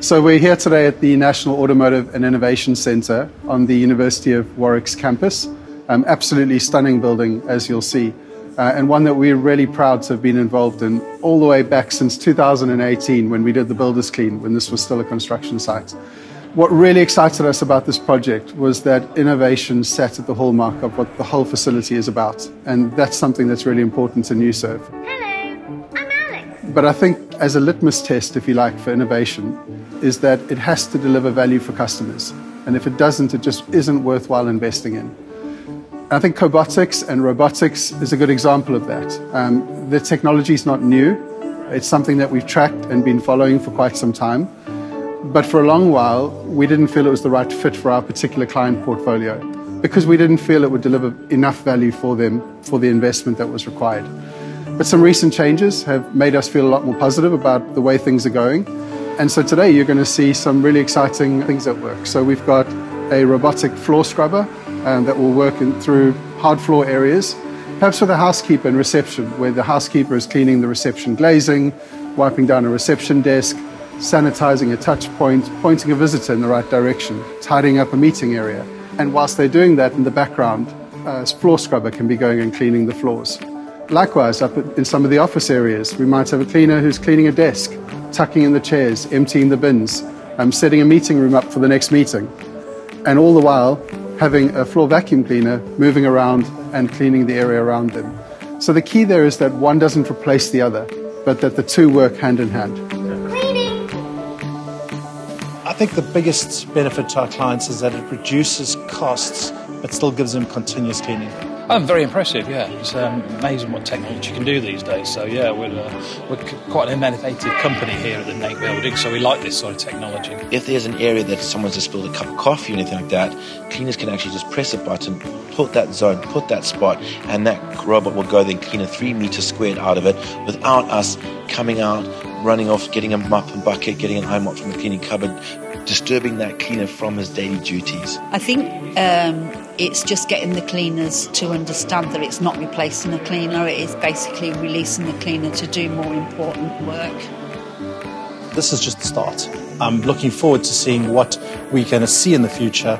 So we're here today at the National Automotive and Innovation Centre on the University of Warwick's campus. Absolutely stunning building, as you'll see, and one that we're really proud to have been involved in all the way back since 2018 when we did the Builders Clean, when this was still a construction site. What really excited us about this project was that innovation sat at the hallmark of what the whole facility is about, and that's something that's really important to NuServe. Hello, I'm Alex. But I think as a litmus test, if you like, for innovation, is that it has to deliver value for customers. And if it doesn't, it just isn't worthwhile investing in. And I think Co-botics and Robotics is a good example of that. The technology is not new. It's something that we've tracked and been following for quite some time. But for a long while, we didn't feel it was the right fit for our particular client portfolio because we didn't feel it would deliver enough value for them for the investment that was required. But some recent changes have made us feel a lot more positive about the way things are going. And so today you're going to see some really exciting things at work. So we've got a robotic floor scrubber that will work through hard floor areas, perhaps with a housekeeper in reception, where the housekeeper is cleaning the reception glazing, wiping down a reception desk, sanitizing a touch point, pointing a visitor in the right direction, tidying up a meeting area. And whilst they're doing that in the background, a floor scrubber can be going and cleaning the floors. Likewise, up in some of the office areas, we might have a cleaner who's cleaning a desk, tucking in the chairs, emptying the bins, setting a meeting room up for the next meeting. And all the while, having a floor vacuum cleaner moving around and cleaning the area around them. So the key there is that one doesn't replace the other, but that the two work hand in hand. I think the biggest benefit to our clients is that it reduces costs but still gives them continuous cleaning. Very impressive, yeah. It's amazing what technology can do these days. So yeah, we're quite an innovative company here at the NAIC building, so we like this sort of technology. If there's an area that someone's just spilled a cup of coffee or anything like that, cleaners can actually just press a button, put that zone, put that spot, and that robot will go then clean a 3 meter squared out of it without us coming out, running off, getting a mop and bucket, getting an eye mop from the cleaning cupboard, disturbing that cleaner from his daily duties. I think it's just getting the cleaners to understand that it's not replacing a cleaner, it is basically releasing the cleaner to do more important work. This is just the start. I'm looking forward to seeing what we're going to see in the future.